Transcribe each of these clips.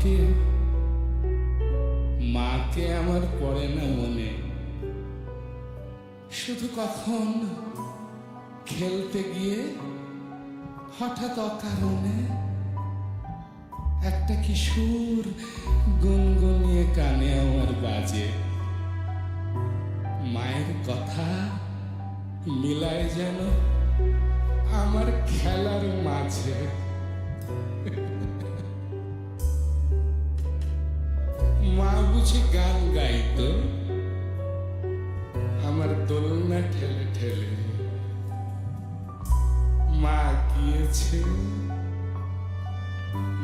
মাকে মাকে আমার পড়ে না মনে। শুধু কখন খেলতে গিয়ে হঠাৎ অকারণে একটা কিশোর গুনগুনিয়ে কানে আমার বাজে। মায়ের কথা মিলায় যেন আমার খেলার মাঝে। মা বুঝি গান গাইতো আমার দোলনা ঠেলে ঠেলে।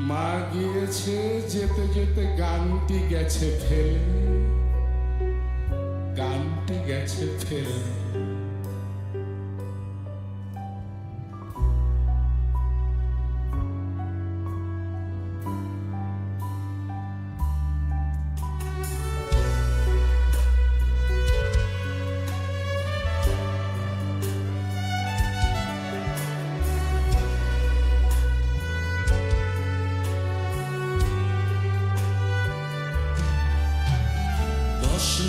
মা গিয়েছে যেতে যেতে গানটি গেছে ফেলে, গানটি গেছে ফেলে।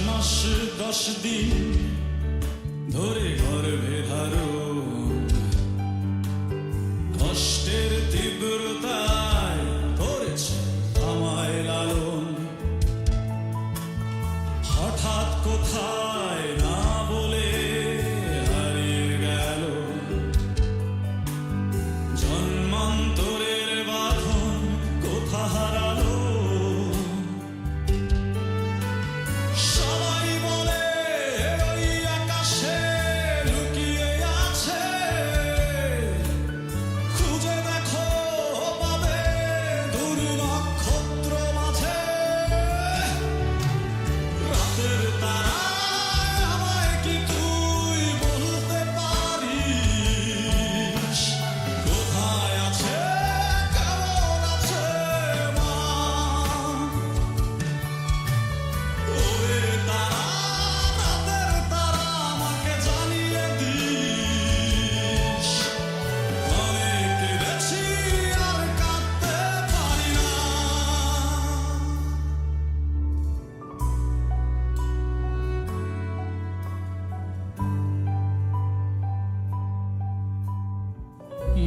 মাস 10 দিন ধরে গর্ভে ধারণ, কষ্টের তীব্রতায় করেছে আমায় লালন। হঠাৎ কোথায় না বলে হারিয়ে গেল জন্মান্তরের বাঁধন, কোথা হারালো।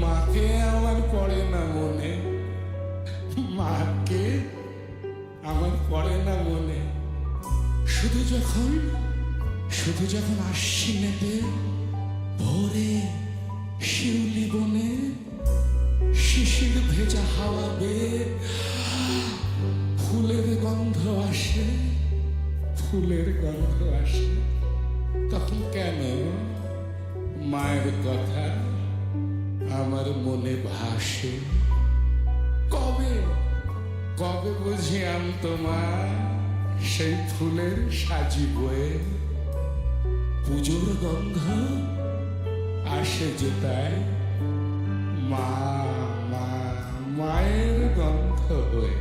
মাকে আমার পড়ে না মনে, মাকে আমার পড়ে না মনে। শুধু যখন আশ্বিনেতে ভোরে শিউলি বনে শিশির ভেজা হাওয়া বেয়ে ফুলের গন্ধ আসে, ফুলের গন্ধ আসে, তখন কেন মায়ের কথা আমার মনে ভাসে। কবে কবে বুঝি আমি তোমার সেই ফুলের সাজি বয়ে, পুজোর গন্ধ আসে যে তাই মা মা মায়ের গন্ধ হয়ে।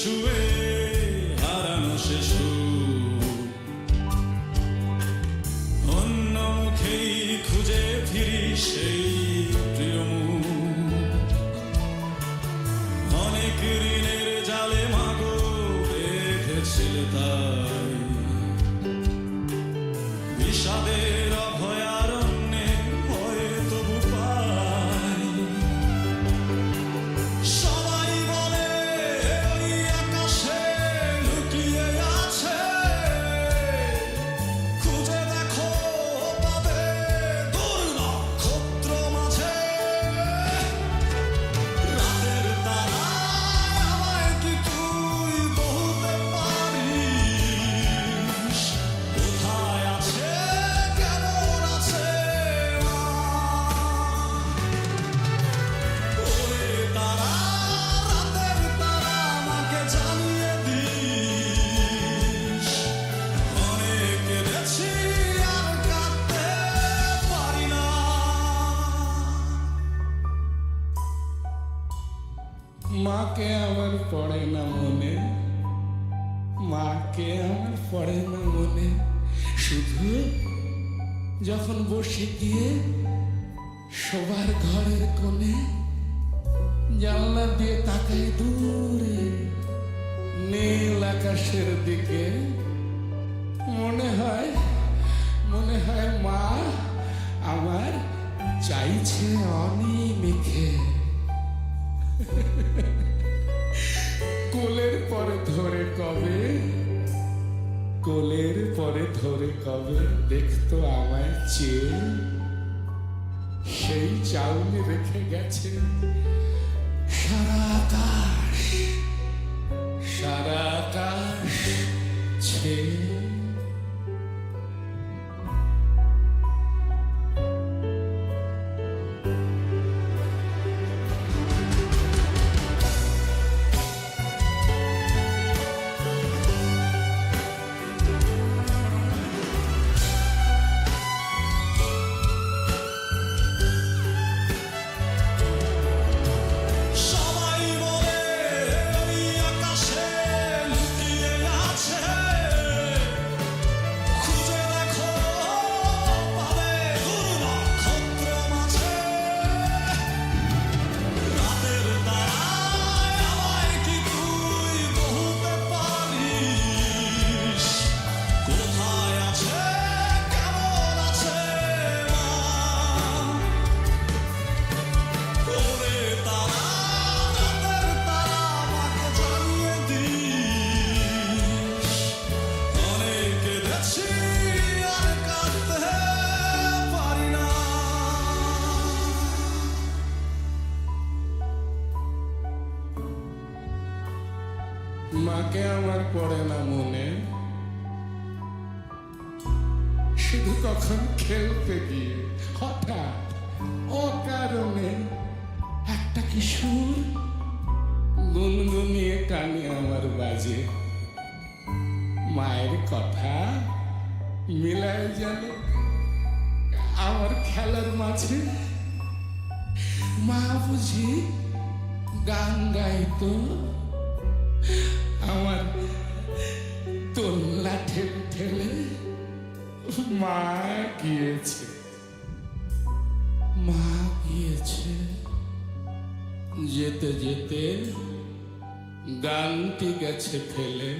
শুয়ে হারানো সে সুর, অন্য মুখেই খুঁজে ফিরি সেই প্রিয় মুখ। অনেক ঋণের জালে মাগো রেখেছিলে তাই, বিষাদের অভয়ারণ্যে ভয়ে তবু পাই। কোথায় আছে কেন পড়ে না মনে, মাকে আমার পড়ে না মনে। শুধু যখন বসে গিয়ে শোবার ঘরের কোণে জানলা দিয়ে তাকাই দূরে নীল আকাশের দিকে, মনে হয় মা আমার চাইছে অনিমেষে। কোলের পরে ধরে কবে দেখতো আমায় চেয়ে, সেই চাউনি রেখে গেছে সারা আকাশ ছেয়ে। সবাই বলে ওই আকাশে লুকিয়ে আছে, খুঁজে দেখো পাবে গুরু নক্ষত্র মাঝে। রাতের তারায় আমায় কি তুই বলতে পারিস, কোথায় আছে কেমন আছে মা? ওরে তারা, রাতের তারা, আমাকে জানিয়ে দিস। অনেক কেঁদেছি, আর কাঁদতে পারি না। মাকে আমার পড়ে না মনে, শুধু কখন খেলতে গিয়ে হঠাৎ অকারণে একটা কি সুর গুনগুনিয়ে কানে আমার বাজে। মায়ের কথা মিলায় যেন আমার খেলার মাঝে। মা বুঝি গান গাইতো, আমার তোল্লা ঠেলে ঠেলে মা গিয়েছে যেতে যেতে গানটি গেছে ফেলে।